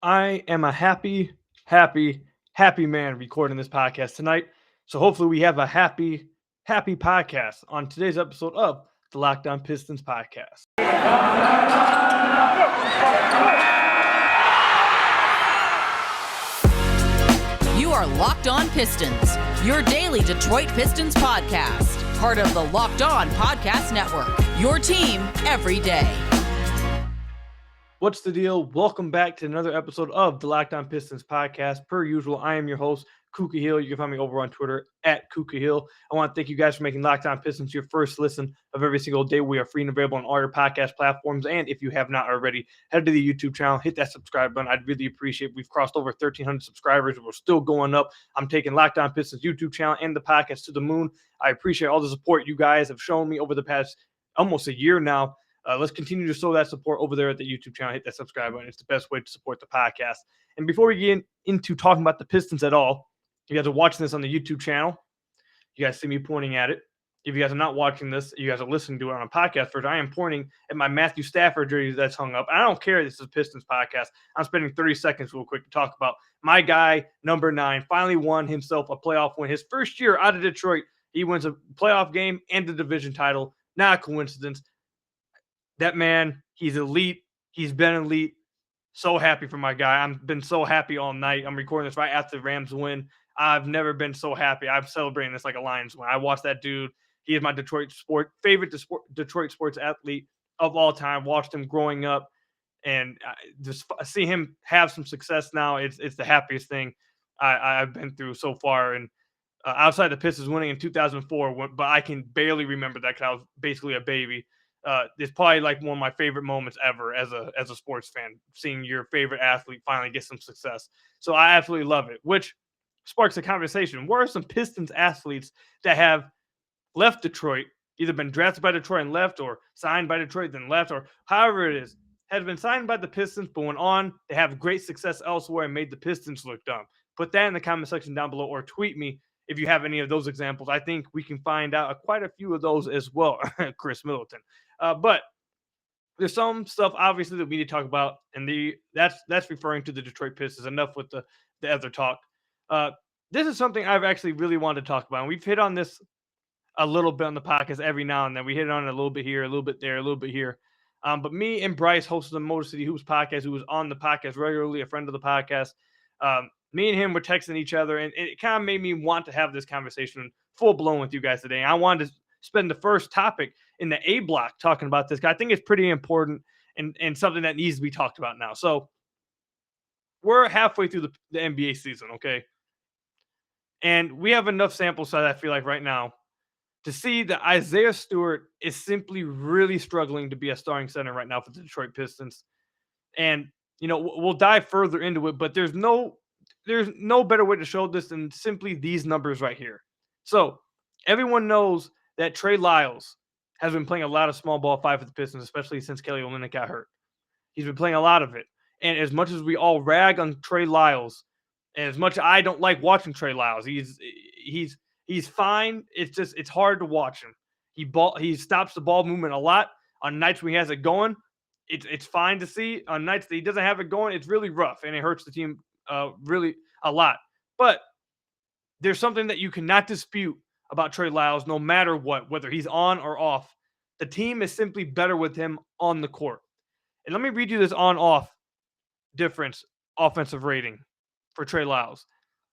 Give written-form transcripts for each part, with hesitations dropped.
I am a happy man recording this podcast tonight. So hopefully we have a happy podcast on today's episode of the Locked On Pistons podcast. You are Locked On Pistons, your daily Detroit Pistons podcast. Part of the Locked On Podcast Network, your team every day. What's the deal? Welcome back to another episode of the Locked On Pistons podcast. Per usual, I am your host, Kuka Hill. You can find me over on Twitter at Kuka Hill. I want to thank you guys for making Locked On Pistons your first listen of every single day. We are free and available on all your podcast platforms. And if you have not already, head to the YouTube channel, hit that subscribe button. I'd really appreciate it. We've crossed over 1,300 subscribers. We're still going up. I'm taking Locked On Pistons YouTube channel and the podcast to the moon. I appreciate all the support you guys have shown me over the past almost a year now. Let's continue to show that support over there at the YouTube channel. Hit that subscribe button. It's the best way to support the podcast. And before we get into talking about the Pistons at all, you guys are watching this on the YouTube channel. You guys see me pointing at it. If you guys are not watching this, you guys are listening to it on a podcast version. I am pointing at my Matthew Stafford jersey that's hung up. I don't care. This is a Pistons podcast. I'm spending 30 seconds real quick to talk about my guy, number 9, finally won himself a playoff win. His first year out of Detroit, he wins a playoff game and the division title. Not a coincidence. That man, he's elite. He's been elite. So happy for my guy. I've been so happy all night. I'm recording this right after the Rams win. I've never been so happy. I'm celebrating this like a Lions win. I watched that dude. He is my favorite Detroit sports athlete of all time. Watched him growing up, and just see him have some success now. It's the happiest thing I've been through so far. And outside the Pistons winning in 2004, but I can barely remember that because I was basically a baby. It's probably like one of my favorite moments ever as a sports fan, seeing your favorite athlete finally get some success. So I absolutely love it, which sparks a conversation. What are some Pistons athletes that have left Detroit, either been drafted by Detroit and left, or signed by Detroit then left, or however it is, has been signed by the Pistons but went on to have great success elsewhere and made the Pistons look dumb? Put that in the comment section down below, or tweet me if you have any of those examples. I think we can find out quite a few of those as well. Chris Middleton. But there's some stuff obviously that we need to talk about, and that's referring to the Detroit Pistons. Enough with the other talk. This is something I've actually really wanted to talk about. And we've hit on this a little bit on the podcast every now and then. We hit on it a little bit here, a little bit there, a little bit here. But me and Bryce hosted the Motor City Hoops podcast, who was on the podcast regularly, a friend of the podcast. Me and him were texting each other, and it kind of made me want to have this conversation full blown with you guys today. And I wanted to spend the first topic in the A block talking about this. I think it's pretty important and something that needs to be talked about now. So we're halfway through the NBA season, okay? And we have enough sample size, I feel like, right now to see that Isaiah Stewart is simply really struggling to be a starting center right now for the Detroit Pistons. And, we'll dive further into it, but there's no better way to show this than simply these numbers right here. So everyone knows that Trey Lyles has been playing a lot of small ball 5 for the Pistons, especially since Kelly Olynyk got hurt. He's been playing a lot of it. And as much as we all rag on Trey Lyles, and as much as I don't like watching Trey Lyles, he's fine. It's hard to watch him. He stops the ball movement a lot. On nights when he has it going, it's fine to see. On nights that he doesn't have it going, it's really rough, and it hurts the team really a lot. But there's something that you cannot dispute about Trey Lyles, no matter what, whether he's on or off. The team is simply better with him on the court. And let me read you this on-off difference offensive rating for Trey Lyles.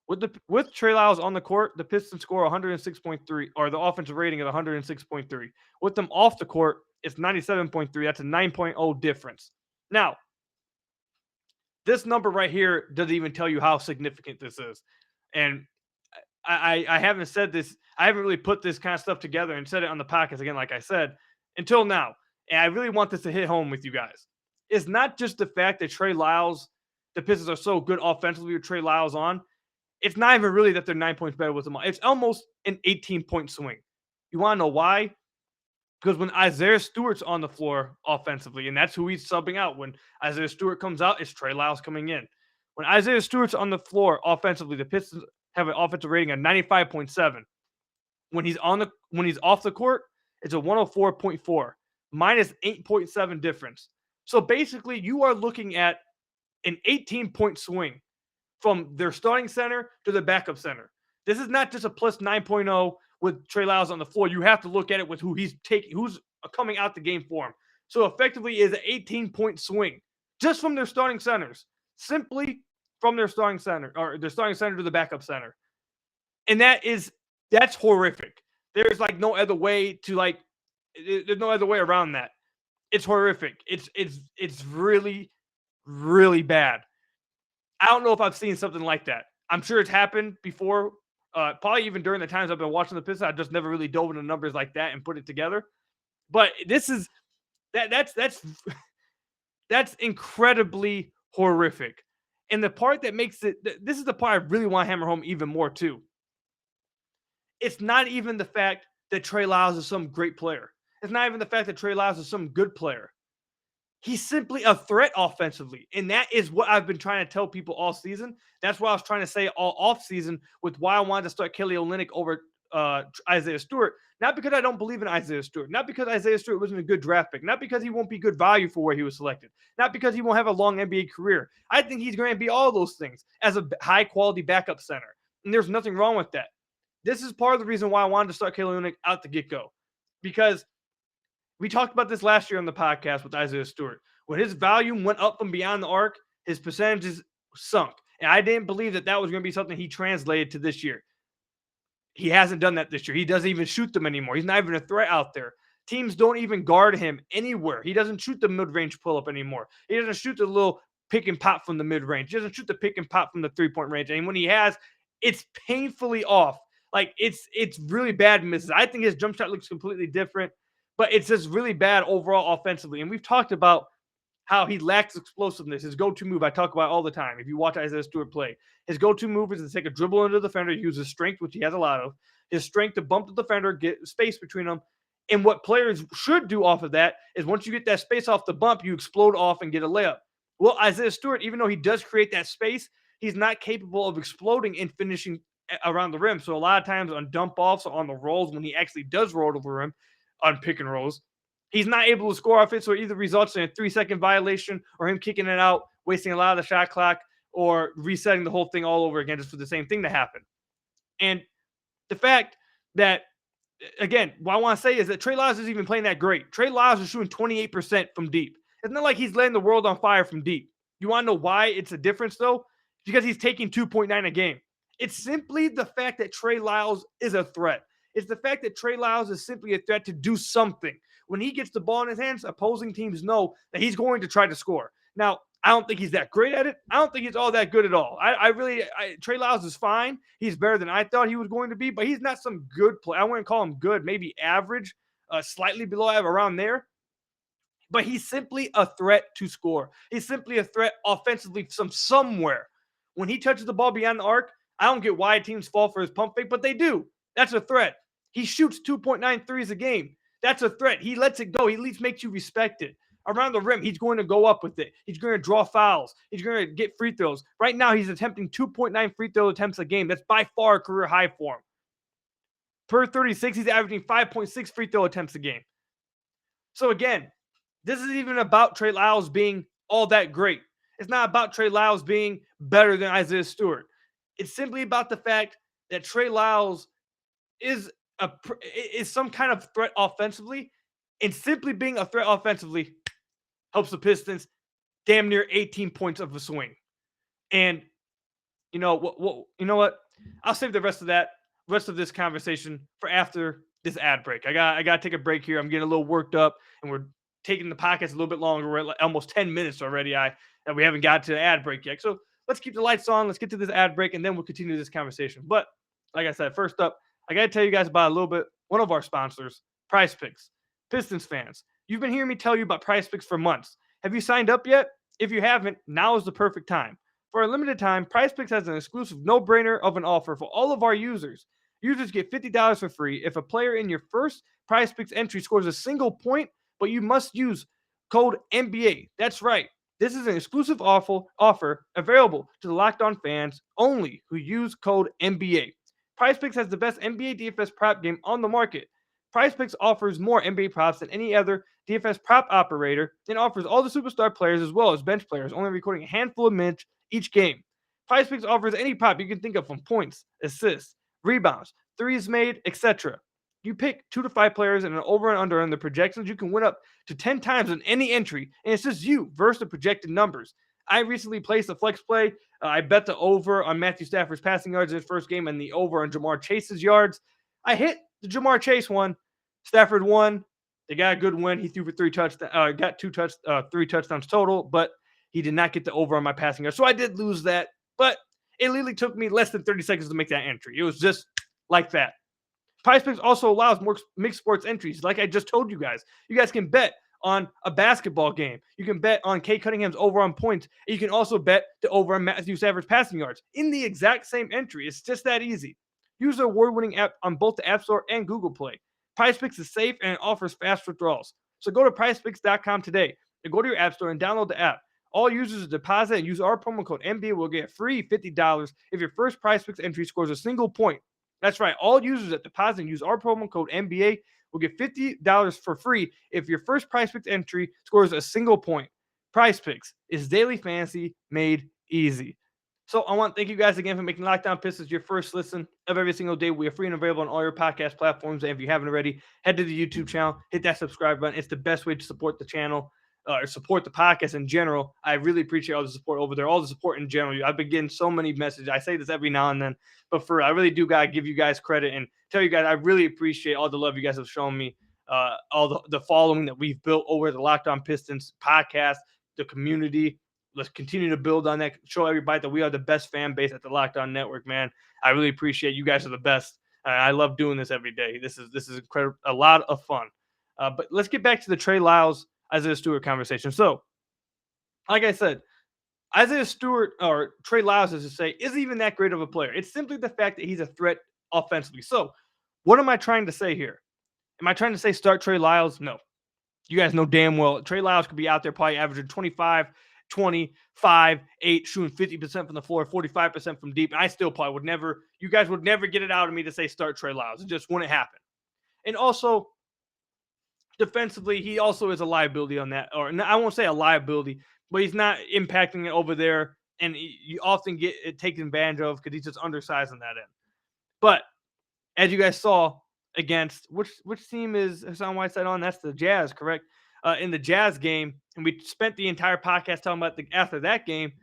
With Trey Lyles on the court, the Pistons score 106.3, or the offensive rating is 106.3. With them off the court, it's 97.3. That's a 9.0 difference. Now, this number right here doesn't even tell you how significant this is. And I haven't said this. I haven't really put this kind of stuff together and said it on the podcast again, like I said, until now. And I really want this to hit home with you guys. It's not just the fact that Trey Lyles, the Pistons are so good offensively with Trey Lyles on. It's not even really that they're 9 points better with him on. It's almost an 18-point swing. You want to know why? Because when Isaiah Stewart's on the floor offensively, and that's who he's subbing out. When Isaiah Stewart comes out, it's Trey Lyles coming in. When Isaiah Stewart's on the floor offensively, the Pistons have an offensive rating of 95.7. When he's off the court, it's a 104.4, minus 8.7 difference. So basically, you are looking at an 18-point swing from their starting center to the backup center. This is not just a plus 9.0 with Trey Lyles on the floor. You have to look at it with who's coming out the game for him. So effectively is an 18-point swing just from their starting centers, simply from their starting center or their starting center to the backup center. And that's horrific. There's like no other way to there's no other way around that. It's horrific. It's really, really bad. I don't know if I've seen something like that. I'm sure it's happened before, probably even during the times I've been watching the Pistons. I just never really dove into numbers like that and put it together. But this is that's incredibly horrific. And the part that makes it, this is the part I really want to hammer home even more too. It's not even the fact that Trey Lyles is some great player. It's not even the fact that Trey Lyles is some good player. He's simply a threat offensively. And that is what I've been trying to tell people all season. That's what I was trying to say all off season with why I wanted to start Kelly Olynyk over Isaiah Stewart. Not because I don't believe in Isaiah Stewart. Not because Isaiah Stewart wasn't a good draft pick. Not because he won't be good value for where he was selected. Not because he won't have a long NBA career. I think he's going to be all those things as a high-quality backup center. And there's nothing wrong with that. This is part of the reason why I wanted to start Kelly Olynyk out the get-go. Because we talked about this last year on the podcast with Isaiah Stewart. When his volume went up from beyond the arc, his percentages sunk. And I didn't believe that was going to be something he translated to this year. He hasn't done that this year. He doesn't even shoot them anymore. He's not even a threat out there. Teams don't even guard him anywhere. He doesn't shoot the mid-range pull-up anymore. He doesn't shoot the little pick and pop from the mid-range. He doesn't shoot the pick and pop from the three-point range. And when he has, it's painfully off. Like, it's really bad misses. I think his jump shot looks completely different, but it's just really bad overall offensively. And we've talked about how he lacks explosiveness. His go-to move, I talk about all the time. If you watch Isaiah Stewart play, his go-to move is to take a dribble into the defender, use his strength, which he has a lot of, his strength to bump the defender, get space between them. And what players should do off of that is once you get that space off the bump, you explode off and get a layup. Well, Isaiah Stewart, even though he does create that space, he's not capable of exploding and finishing around the rim. So a lot of times on dump offs or on the rolls, when he actually does roll to the rim on pick and rolls, he's not able to score off it, so it either results in a 3-second violation or him kicking it out, wasting a lot of the shot clock, or resetting the whole thing all over again just for the same thing to happen. And the fact that, again, what I want to say is that Trey Lyles isn't even playing that great. Trey Lyles is shooting 28% from deep. It's not like he's letting the world on fire from deep. You want to know why it's a difference, though? Because he's taking 2.9 a game. It's simply the fact that Trey Lyles is a threat. It's the fact that Trey Lyles is simply a threat to do something. When he gets the ball in his hands, opposing teams know that he's going to try to score. Now, I don't think he's that great at it. I don't think he's all that good at all. Trey Lyles is fine. He's better than I thought he was going to be, but he's not some good player. I wouldn't call him good, maybe average, slightly below average, around there. But he's simply a threat to score. He's simply a threat offensively from somewhere. When he touches the ball beyond the arc, I don't get why teams fall for his pump fake, but they do. That's a threat. He shoots 2.9 threes a game. That's a threat. He lets it go. He at least makes you respect it. Around the rim, he's going to go up with it. He's going to draw fouls. He's going to get free throws. Right now, he's attempting 2.9 free throw attempts a game. That's by far a career high for him. Per 36, he's averaging 5.6 free throw attempts a game. So again, this isn't even about Trey Lyles being all that great. It's not about Trey Lyles being better than Isaiah Stewart. It's simply about the fact that Trey Lyles is some kind of threat offensively, and simply being a threat offensively helps the Pistons damn near 18 points of a swing. And you know what? I'll save the rest of this conversation for after this ad break. I got to take a break here. I'm getting a little worked up, and we're taking the podcast a little bit longer. We're at almost 10 minutes already. And we haven't got to the ad break yet. So let's keep the lights on. Let's get to this ad break, and then we'll continue this conversation. But like I said, first up, I got to tell you guys about one of our sponsors, PrizePicks. Pistons fans, you've been hearing me tell you about PrizePicks for months. Have you signed up yet? If you haven't, now is the perfect time. For a limited time, PrizePicks has an exclusive no-brainer of an offer for all of our users. Users get $50 for free if a player in your first PrizePicks entry scores a single point, but you must use code NBA. That's right. This is an exclusive offer available to the Locked On fans only who use code NBA. PrizePicks has the best NBA DFS prop game on the market. PrizePicks offers more NBA props than any other DFS prop operator and offers all the superstar players as well as bench players, only recording a handful of minutes each game. PrizePicks offers any prop you can think of, from points, assists, rebounds, threes made, etc. You pick 2 to 5 players and an over and under, and the projections you can win up to 10 times on any entry, and it's just you versus the projected numbers. I recently placed a flex play. I bet the over on Matthew Stafford's passing yards in his first game and the over on Jamar Chase's yards. I hit the Jamar Chase one. Stafford won. They got a good win. He threw for 3 touchdowns total, but he did not get the over on my passing yards. So I did lose that, but it literally took me less than 30 seconds to make that entry. It was just like that. PrizePicks also allows more mixed sports entries. Like I just told you guys can bet on a basketball game. You can bet on Kate Cunningham's over on points. And you can also bet the over on Matthew Stafford's passing yards in the exact same entry. It's just that easy. Use the award-winning app on both the App Store and Google Play. PrizePicks is safe and it offers fast withdrawals. So go to PrizePicks.com today and go to your App Store and download the app. All users who deposit and use our promo code NBA will get free $50 if your first PrizePicks entry scores a single point. That's right. All users that deposit and use our promo code NBA will get $50 for free if your first PrizePicks entry scores a single point. PrizePicks is daily fantasy made easy. So I want to thank you guys again for making Locked On Pistons your first listen of every single day. We are free and available on all your podcast platforms. And if you haven't already, head to the YouTube channel, hit that subscribe button. It's the best way to support the channel or support the podcast in general. I really appreciate all the support over there, all the support in general. I've been getting so many messages. I say this every now and then, but I really do gotta give you guys credit and tell you guys I really appreciate all the love you guys have shown me, all the following that we've built over the Locked On Pistons podcast, the community. Let's continue to build on that. Show everybody that we are the best fan base at the Locked On Network, man. I really appreciate you guys are the best. I love doing this every day. This is incredible, a lot of fun. But let's get back to the Trey Lyles, Isaiah Stewart conversation. So, like I said, Isaiah Stewart, or Trey Lyles, as to say, isn't even that great of a player. It's simply the fact that he's a threat offensively. So, what am I trying to say here? Am I trying to say start Trey Lyles? No. You guys know damn well Trey Lyles could be out there probably averaging 25, 20, 5, 8, shooting 50% from the floor, 45% from deep. And I still probably would never, you guys would never get it out of me to say start Trey Lyles. It just wouldn't happen. And also, defensively, he also is a liability on that. Or I won't say a liability, but he's not impacting it over there. And you often get it taken advantage of because he's just undersized on that end. But as you guys saw against, which team is Hassan Whiteside on? That's the Jazz, correct? In the Jazz game, and we spent the entire podcast talking about after that game,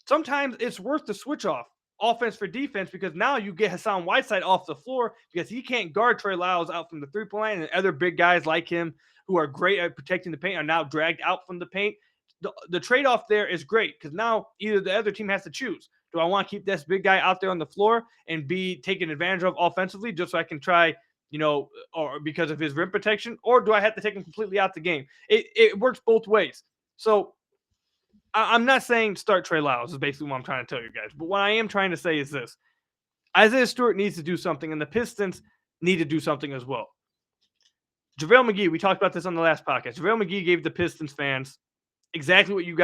sometimes it's worth the switch off offense for defense because now you get Hassan Whiteside off the floor because he can't guard Trey Lyles out from the three-point line, and other big guys like him who are great at protecting the paint are now dragged out from the paint. The trade-off there is great because now either the other team has to choose. Do I want to keep this big guy out there on the floor and be taken advantage of offensively just so I can try – or because of his rim protection, or do I have to take him completely out the game? It works both ways. So I'm not saying start Trey Lyles is basically what I'm trying to tell you guys. But what I am trying to say is this. Isaiah Stewart needs to do something, and the Pistons need to do something as well. JaVale McGee, we talked about this on the last podcast. JaVale McGee gave the Pistons fans exactly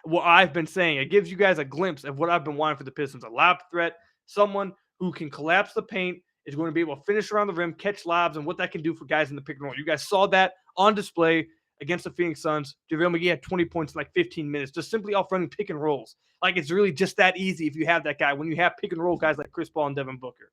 what I've been saying. It gives you guys a glimpse of what I've been wanting for the Pistons. A lob threat, someone who can collapse the paint, is going to be able to finish around the rim, catch lobs, and what that can do for guys in the pick and roll. You guys saw that on display against the Phoenix Suns. JaVale McGee had 20 points in like 15 minutes, just simply off running pick and rolls. Like, it's really just that easy if you have that guy, when you have pick and roll guys like Chris Paul and Devin Booker.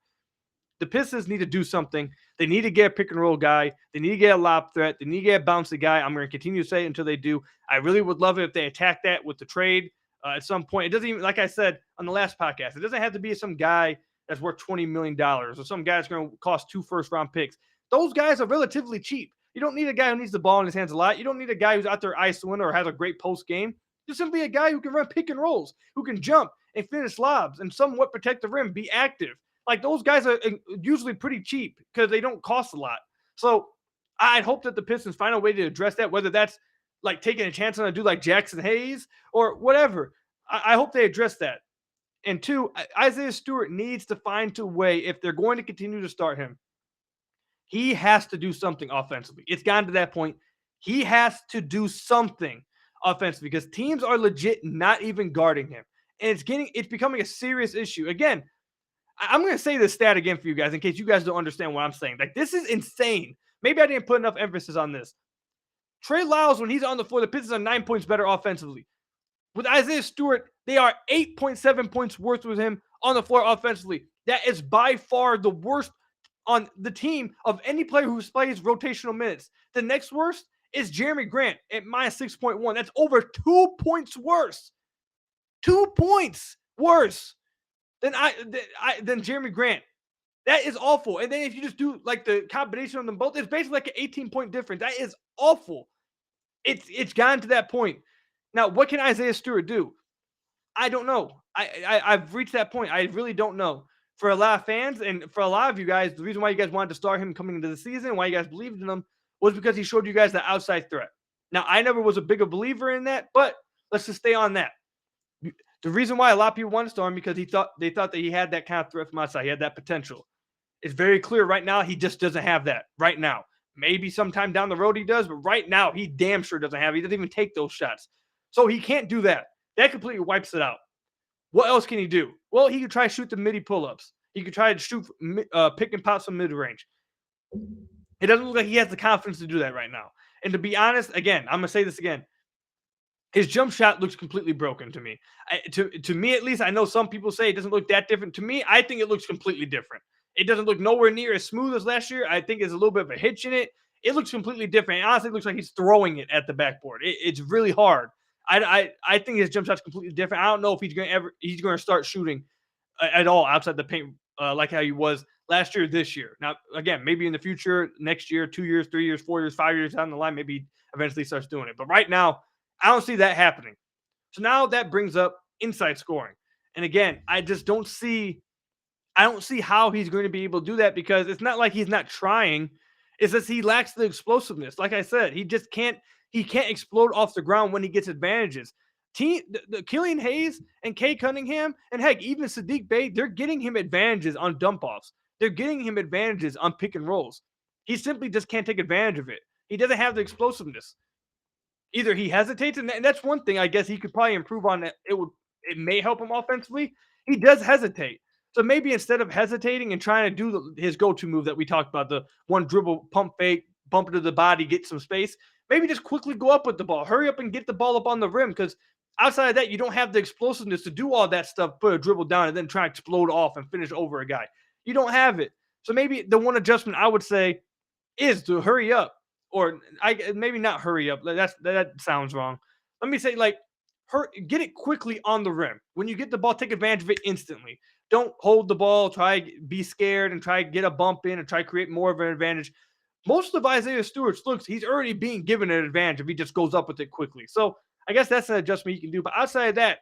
The Pistons need to do something. They need to get a pick and roll guy. They need to get a lob threat. They need to get a bouncy guy. I'm going to continue to say it until they do. I really would love it if they attack that with the trade at some point. It doesn't even, like I said on the last podcast, it doesn't have to be some guy that's worth $20 million or some guy that's going to cost 2 first-round picks. Those guys are relatively cheap. You don't need a guy who needs the ball in his hands a lot. You don't need a guy who's out there isoing or has a great post game. Just simply a guy who can run pick and rolls, who can jump and finish lobs and somewhat protect the rim, be active. Like, those guys are usually pretty cheap because they don't cost a lot. So I'd hope that the Pistons find a way to address that, whether that's like taking a chance on a dude like Jackson Hayes or whatever. I hope they address that. And 2, Isaiah Stewart needs to find a way, if they're going to continue to start him, he has to do something offensively. It's gotten to that point. He has to do something offensively because teams are legit not even guarding him. And it's becoming a serious issue. Again, I'm going to say this stat again for you guys in case you guys don't understand what I'm saying. Like, this is insane maybe I didn't put enough emphasis on this. Trey Lyles, when he's on the floor, the Pistons are 9 points better offensively. With Isaiah Stewart, they are 8.7 points worse with him on the floor offensively. That is by far the worst on the team of any player who plays rotational minutes. The next worst is Jerami Grant at minus 6.1. That's over 2 points worse. 2 points worse than Jerami Grant. That is awful. And then if you just do like the combination of them both, it's basically like an 18-point difference. That is awful. It's gotten to that point. Now, what can Isaiah Stewart do? I don't know. I've reached that point. I really don't know. For a lot of fans and for a lot of you guys, the reason why you guys wanted to start him coming into the season, why you guys believed in him, was because he showed you guys the outside threat. Now, I never was a bigger believer in that, but let's just stay on that. The reason why a lot of people wanted to start him because they thought that he had that kind of threat from outside. He had that potential. It's very clear right now he just doesn't have that right now. Maybe sometime down the road he does, but right now he damn sure doesn't have it. He doesn't even take those shots. So he can't do that. That completely wipes it out. What else can he do? Well, he could try to shoot the midi pull-ups. He could try to shoot, pick and pop some mid-range. It doesn't look like he has the confidence to do that right now. And to be honest, again, I'm going to say this again. His jump shot looks completely broken to me. To me, at least, I know some people say it doesn't look that different. To me, I think it looks completely different. It doesn't look nowhere near as smooth as last year. I think there's a little bit of a hitch in it. It looks completely different. It honestly looks like he's throwing it at the backboard. It's really hard. I think his jump shot's completely different. I don't know if he's going to start shooting at all outside the paint like how he was last year, this year. Now, again, maybe in the future, next year, 2 years, 3 years, 4 years, 5 years down the line, maybe he eventually starts doing it. But right now, I don't see that happening. So now that brings up inside scoring. And again, I don't see how he's going to be able to do that because it's not like he's not trying. It's just he lacks the explosiveness. Like I said, he can't explode off the ground when he gets advantages. The Killian Hayes and Kay Cunningham and heck, even Sadiq Bey, they're getting him advantages on dump offs. They're getting him advantages on pick and rolls. He simply just can't take advantage of it. He doesn't have the explosiveness. Either he hesitates, and that's one thing I guess he could probably improve on. It may help him offensively. He does hesitate. So maybe instead of hesitating and trying to do his go-to move that we talked about, the one dribble, pump fake, bump it to the body, get some space, maybe just quickly go up with the ball. Hurry up and get the ball up on the rim because outside of that, you don't have the explosiveness to do all that stuff, put a dribble down, and then try to explode off and finish over a guy. You don't have it. So maybe the one adjustment I would say is to hurry up. Or maybe not hurry up. That sounds wrong. Let me say get it quickly on the rim. When you get the ball, take advantage of it instantly. Don't hold the ball, try be scared and try to get a bump in and try to create more of an advantage. Most of Isaiah Stewart's looks, he's already being given an advantage if he just goes up with it quickly. So I guess that's an adjustment he can do. But outside of that,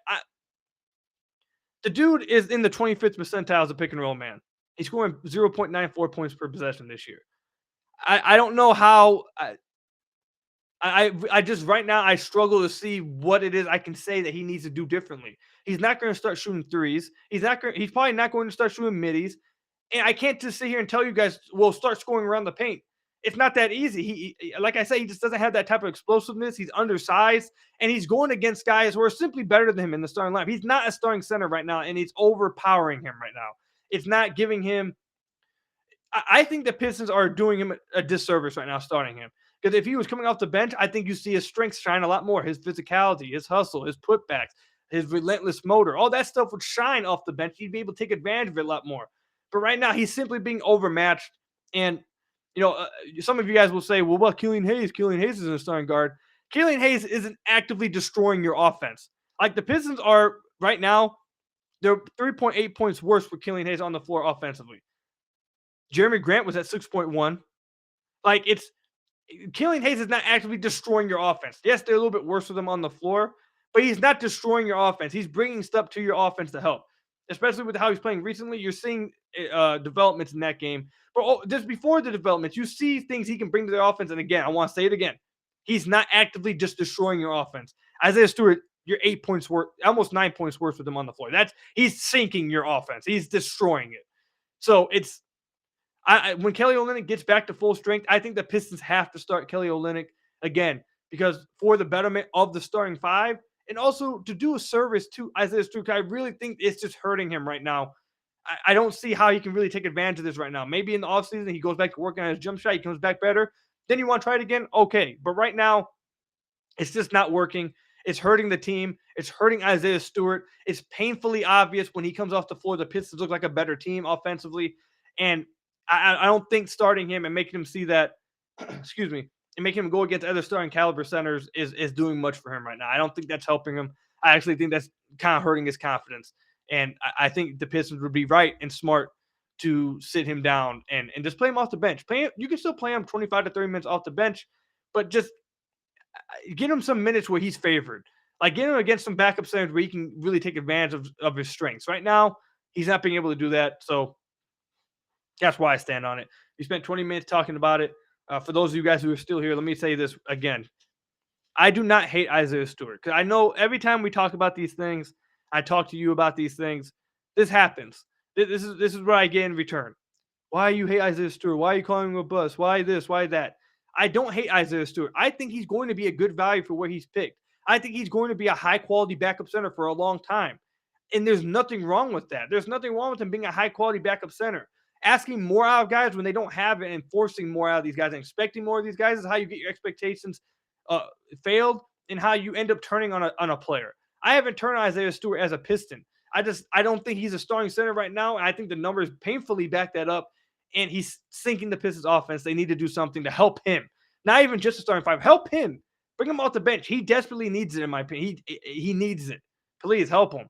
the dude is in the 25th percentile as a pick and roll man. He's scoring 0.94 points per possession this year. I don't know how I just right now I struggle to see what it is I can say that he needs to do differently. He's not going to start shooting threes. He's probably not going to start shooting middies. And I can't just sit here and tell you guys, well, start scoring around the paint. It's not that easy. He like I say, he just doesn't have that type of explosiveness. He's undersized, and he's going against guys who are simply better than him in the starting lineup. He's not a starting center right now, and it's overpowering him right now. It's not giving him. I think the Pistons are doing him a disservice right now, starting him. Because if he was coming off the bench, I think you see his strengths shine a lot more. His physicality, his hustle, his putbacks, his relentless motor, all that stuff would shine off the bench. He'd be able to take advantage of it a lot more. But right now, he's simply being overmatched. And, some of you guys will say, well, what Killian Hayes? Killian Hayes is a starting guard. Killian Hayes isn't actively destroying your offense. Like the Pistons are right now, they're 3.8 points worse for Killian Hayes on the floor offensively. Jerami Grant was at 6.1. Killian Hayes is not actively destroying your offense. Yes, they're a little bit worse with him on the floor, but he's not destroying your offense. He's bringing stuff to your offense to help, especially with how he's playing recently. You're seeing developments in that game. But just before the developments, you see things he can bring to their offense. And again, I want to say it again. He's not actively just destroying your offense. Isaiah Stewart, you're 8 points worse, almost 9 points worse with him on the floor. He's sinking your offense. He's destroying it. So it's, when Kelly Olynyk gets back to full strength, I think the Pistons have to start Kelly Olynyk again because for the betterment of the starting five and also to do a service to Isaiah Stewart. I really think it's just hurting him right now. I don't see how he can really take advantage of this right now. Maybe in the offseason, he goes back to working on his jump shot. He comes back better. Then you want to try it again? Okay. But right now, it's just not working. It's hurting the team. It's hurting Isaiah Stewart. It's painfully obvious when he comes off the floor, the Pistons look like a better team offensively. And I don't think starting him and making him see that, excuse me, and making him go against other starting caliber centers is doing much for him right now. I don't think that's helping him. I actually think that's kind of hurting his confidence. And I think the Pistons would be right and smart to sit him down and just play him off the bench. You can still play him 25 to 30 minutes off the bench, but just get him some minutes where he's favored. Like get him against some backup centers where he can really take advantage of his strengths. Right now, he's not being able to do that. So that's why I stand on it. We spent 20 minutes talking about it. For those of you guys who are still here, let me say this again. I do not hate Isaiah Stewart because I know every time we talk about these things, I talk to you about these things. This happens. This is what I get in return. Why you hate Isaiah Stewart? Why are you calling him a bust? Why this? Why that? I don't hate Isaiah Stewart. I think he's going to be a good value for where he's picked. I think he's going to be a high quality backup center for a long time. And there's nothing wrong with that. There's nothing wrong with him being a high quality backup center. Asking more out of guys when they don't have it and forcing more out of these guys and expecting more of these guys is how you get your expectations failed and how you end up turning on a player. I haven't turned on Isaiah Stewart as a Piston. I don't think he's a starting center right now. And I think the numbers painfully back that up. And he's sinking the Pistons offense. They need to do something to help him. Not even just a starting five. Help him. Bring him off the bench. He desperately needs it, in my opinion. He needs it. Please help him.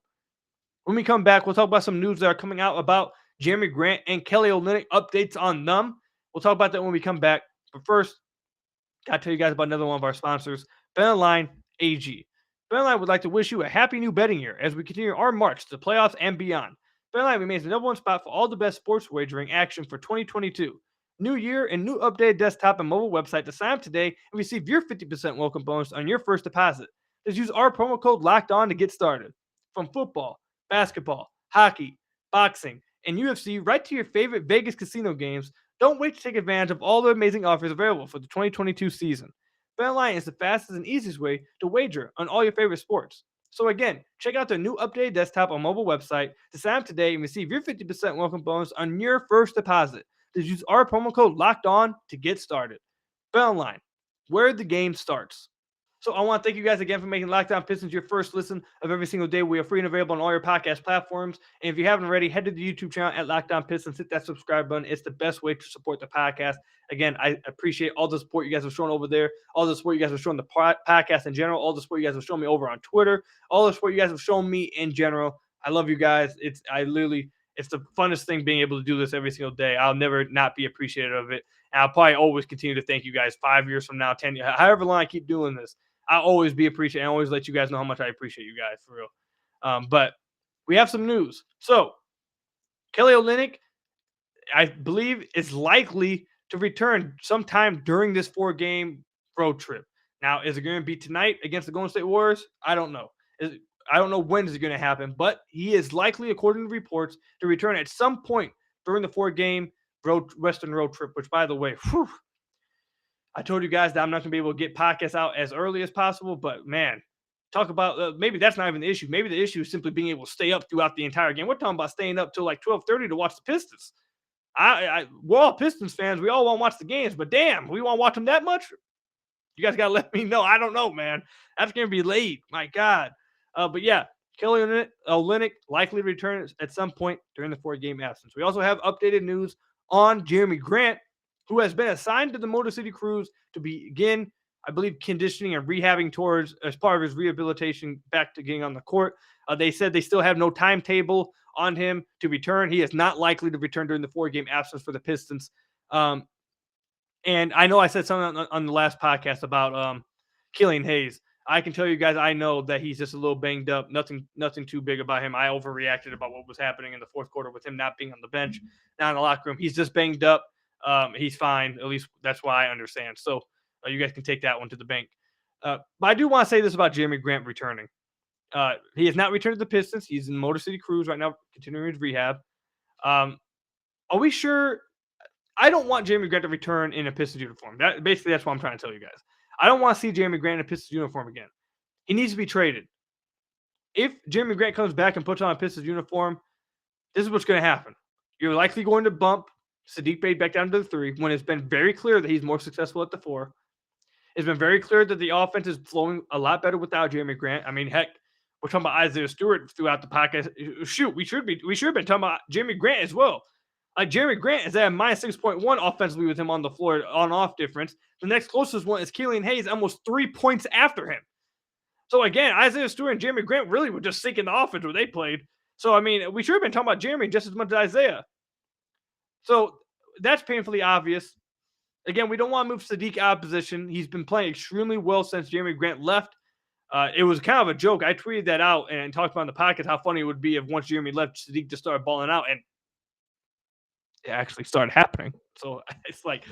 When we come back, we'll talk about some news that are coming out about Jerami Grant and Kelly Olynyk, updates on them. We'll talk about that when we come back. But first, got to tell you guys about another one of our sponsors, BetOnline AG. BetOnline would like to wish you a happy new betting year as we continue our march to the playoffs and beyond. BetOnline remains the #1 spot for all the best sports wagering action for 2022. New year and new updated desktop and mobile website to sign up today and receive your 50% welcome bonus on your first deposit. Just use our promo code LOCKEDON to get started. From football, basketball, hockey, boxing, and UFC right to your favorite Vegas casino games, don't wait to take advantage of all the amazing offers available for the 2022 season. BetOnline is the fastest and easiest way to wager on all your favorite sports. So again, check out their new updated desktop and mobile website to sign up today and receive your 50% welcome bonus on your first deposit. Just use our promo code LOCKEDON to get started. BetOnline, where the game starts. So I want to thank you guys again for making Locked On Pistons your first listen of every single day. We are free and available on all your podcast platforms. And if you haven't already, head to the YouTube channel at Locked On Pistons. Hit that subscribe button. It's the best way to support the podcast. Again, I appreciate all the support you guys have shown over there, all the support you guys have shown the podcast in general, all the support you guys have shown me over on Twitter, all the support you guys have shown me in general. I love you guys. It's the funnest thing being able to do this every single day. I'll never not be appreciative of it. And I'll probably always continue to thank you guys 5 years from now, 10 years, however long I keep doing this. I'll always be appreciated. I always let you guys know how much I appreciate you guys, for real. But we have some news. So, Kelly Olynyk, I believe, is likely to return sometime during this 4-game road trip. Now, is it going to be tonight against the Golden State Warriors? I don't know. I don't know when it's going to happen, but he is likely, according to reports, to return at some point during the 4-game Western road trip, which, by the way, I told you guys that I'm not going to be able to get podcasts out as early as possible, but man, talk about maybe that's not even the issue. Maybe the issue is simply being able to stay up throughout the entire game. We're talking about staying up till like 12:30 to watch the Pistons. We're all Pistons fans. We all want to watch the games, but damn, we want to watch them that much? You guys got to let me know. I don't know, man. That's going to be late. My God. But yeah, Kelly Olynyk likely returns at some point during the 4-game absence. We also have updated news on Jerami Grant, who has been assigned to the Motor City Cruise to begin, I believe, conditioning and rehabbing towards as part of his rehabilitation back to getting on the court. They said they still have no timetable on him to return. He is not likely to return during the 4-game absence for the Pistons. And I know I said something on the last podcast about Killian Hayes. I can tell you guys, I know that he's just a little banged up. Nothing too big about him. I overreacted about what was happening in the fourth quarter with him not being on the bench, not in the locker room. He's just banged up. He's fine. At least that's why I understand. So you guys can take that one to the bank. But I do want to say this about Jerami Grant returning. He has not returned to the Pistons. He's in Motor City Cruise right now, continuing his rehab. Are we sure? I don't want Jerami Grant to return in a Pistons uniform. Basically, that's what I'm trying to tell you guys. I don't want to see Jerami Grant in a Pistons uniform again. He needs to be traded. If Jerami Grant comes back and puts on a Pistons uniform, this is what's going to happen. You're likely going to bump Saddiq Bey back down to the 3 when it's been very clear that he's more successful at the 4. It's been very clear that the offense is flowing a lot better without Jerami Grant. I mean, heck, we're talking about Isaiah Stewart throughout the podcast. Shoot, we should have been talking about Jerami Grant as well. Like Jerami Grant is at a minus 6.1 offensively with him on the floor, on-off difference. The next closest one is Killian Hayes, almost 3 points after him. So again, Isaiah Stewart and Jerami Grant really were just sinking the offense where they played. So I mean, we should have been talking about Jerami just as much as Isaiah. So that's painfully obvious. Again, we don't want to move Saddiq out of position. He's been playing extremely well since Jerami Grant left. It was kind of a joke. I tweeted that out and talked about on the podcast how funny it would be if once Jerami left, Saddiq just started balling out, and it actually started happening. So it's like,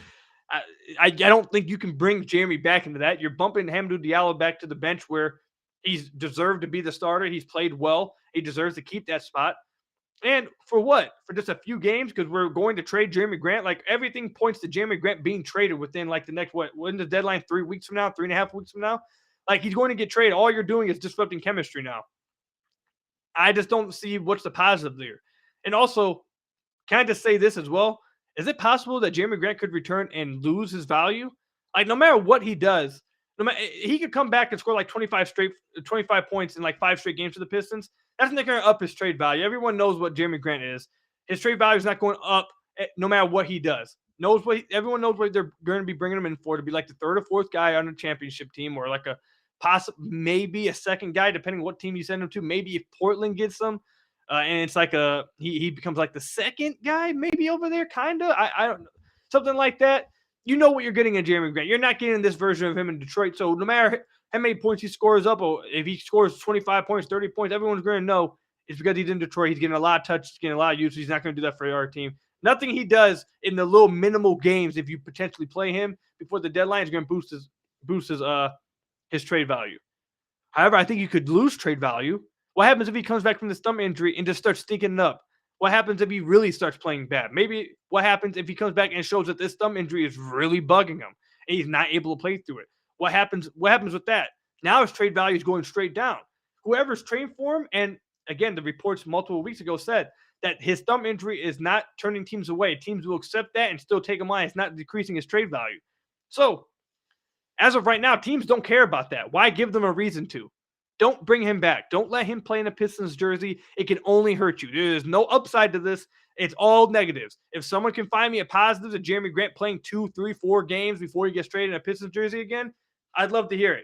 I don't think you can bring Jerami back into that. You're bumping Hamidou Diallo back to the bench where he's deserved to be the starter. He's played well. He deserves to keep that spot. And for what? For just a few games? Because we're going to trade Jerami Grant? Like, everything points to Jerami Grant being traded within, like, the next, when's the deadline? 3 weeks from now? 3.5 weeks from now? Like, he's going to get traded. All you're doing is disrupting chemistry now. I just don't see what's the positive there. And also, can I just say this as well? Is it possible that Jerami Grant could return and lose his value? Like, no matter what he does, he could come back and score like 25 points in like 5 straight games for the Pistons. That's not going to up his trade value. Everyone knows what Jerami Grant is. His trade value is not going up no matter what he does. Everyone knows what they're going to be bringing him in for, to be like the 3rd or 4th guy on a championship team, or like maybe a second guy, depending on what team you send him to. Maybe if Portland gets him, and it's like he becomes like the 2nd guy, maybe over there, kind of. I don't know, something like that. You know what you're getting in Jerami Grant. You're not getting this version of him in Detroit. So no matter how many points he scores up, or if he scores 25 points, 30 points, everyone's going to know it's because he's in Detroit. He's getting a lot of touches, he's getting a lot of use. He's not going to do that for our team. Nothing he does in the little minimal games, if you potentially play him before the deadline, is going to boost his trade value. However, I think you could lose trade value. What happens if he comes back from this thumb injury and just starts stinking it up? What happens if he really starts playing bad? Maybe what happens if he comes back and shows that this thumb injury is really bugging him and he's not able to play through it? What happens with that? Now his trade value is going straight down. Whoever's trading for him, and again, the reports multiple weeks ago said that his thumb injury is not turning teams away. Teams will accept that and still take him on. It's not decreasing his trade value. So as of right now, teams don't care about that. Why give them a reason to? Don't bring him back. Don't let him play in a Pistons jersey. It can only hurt you. There's no upside to this. It's all negatives. If someone can find me a positive of Jerami Grant playing 2, 3, 4 games before he gets traded in a Pistons jersey again, I'd love to hear it.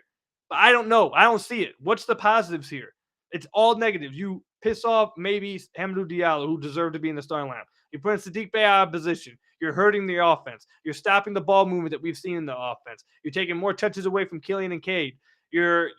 But I don't know. I don't see it. What's the positives here? It's all negatives. You piss off maybe Hamidou Diallo, who deserved to be in the starting lineup. You're putting Saddiq Bey out of position. You're hurting the offense. You're stopping the ball movement that we've seen in the offense. You're taking more touches away from Killian and Cade. You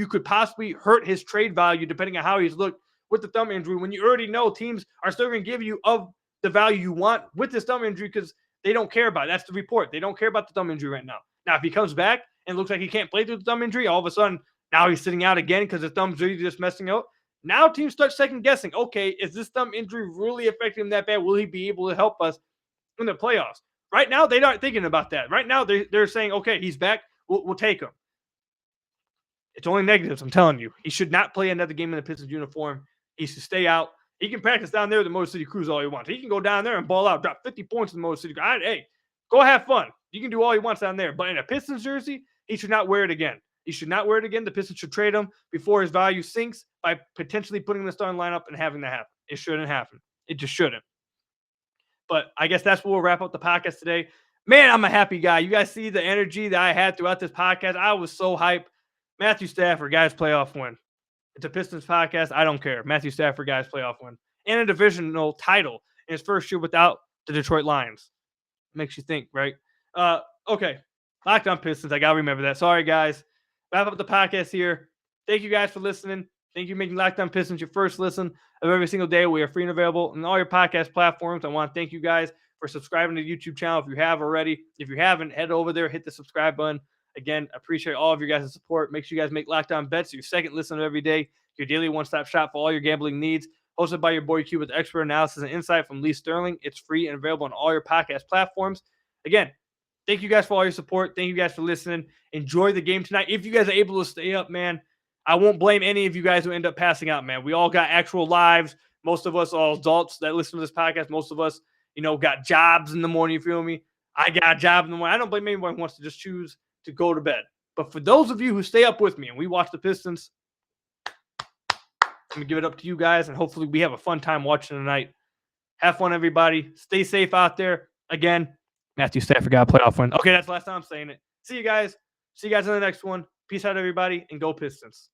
could possibly hurt his trade value depending on how he's looked with the thumb injury, when you already know teams are still going to give you of the value you want with this thumb injury because they don't care about it. That's the report. They don't care about the thumb injury right now. Now, if he comes back and looks like he can't play through the thumb injury, all of a sudden now he's sitting out again because the thumb's really just messing up. Now teams start second guessing. Okay, is this thumb injury really affecting him that bad? Will he be able to help us in the playoffs? Right now, they aren't thinking about that. Right now, they're saying, okay, he's back. We'll take him. It's only negatives, I'm telling you. He should not play another game in the Pistons uniform. He should stay out. He can practice down there at the Motor City Cruise all he wants. He can go down there and ball out, drop 50 points in the Motor City Cruise. Hey, go have fun. You can do all he wants down there. But in a Pistons jersey, he should not wear it again. He should not wear it again. The Pistons should trade him before his value sinks by potentially putting him in the starting lineup and having that happen. It shouldn't happen. It just shouldn't. But I guess that's where we'll wrap up the podcast today. Man, I'm a happy guy. You guys see the energy that I had throughout this podcast. I was so hyped. Matthew Stafford, guys, playoff win. It's a Pistons podcast. I don't care. Matthew Stafford, guys, playoff win. And a divisional title in his first year without the Detroit Lions. Makes you think, right? Okay. Locked on Pistons. I got to remember that. Sorry, guys. Wrap up the podcast here. Thank you guys for listening. Thank you for making Locked on Pistons your first listen of every single day. We are free and available on all your podcast platforms. I want to thank you guys for subscribing to the YouTube channel if you have already. If you haven't, head over there, hit the subscribe button. Again, appreciate all of your guys' support. Make sure you guys make Locked On Bets your second listen of every day, your daily one-stop shop for all your gambling needs. Hosted by your boy Q with expert analysis and insight from Lee Sterling. It's free and available on all your podcast platforms. Again, thank you guys for all your support. Thank you guys for listening. Enjoy the game tonight. If you guys are able to stay up, man, I won't blame any of you guys who end up passing out, man. We all got actual lives. Most of us, all adults that listen to this podcast, most of us, got jobs in the morning. You feel me? I got a job in the morning. I don't blame anyone who wants to just choose to go to bed. But for those of you who stay up with me and we watch the Pistons, I'm going to give it up to you guys, and hopefully we have a fun time watching tonight. Have fun, everybody. Stay safe out there. Again, Matthew Stafford got a playoff win. Okay, that's the last time I'm saying it. See you guys. See you guys in the next one. Peace out, everybody, and go Pistons.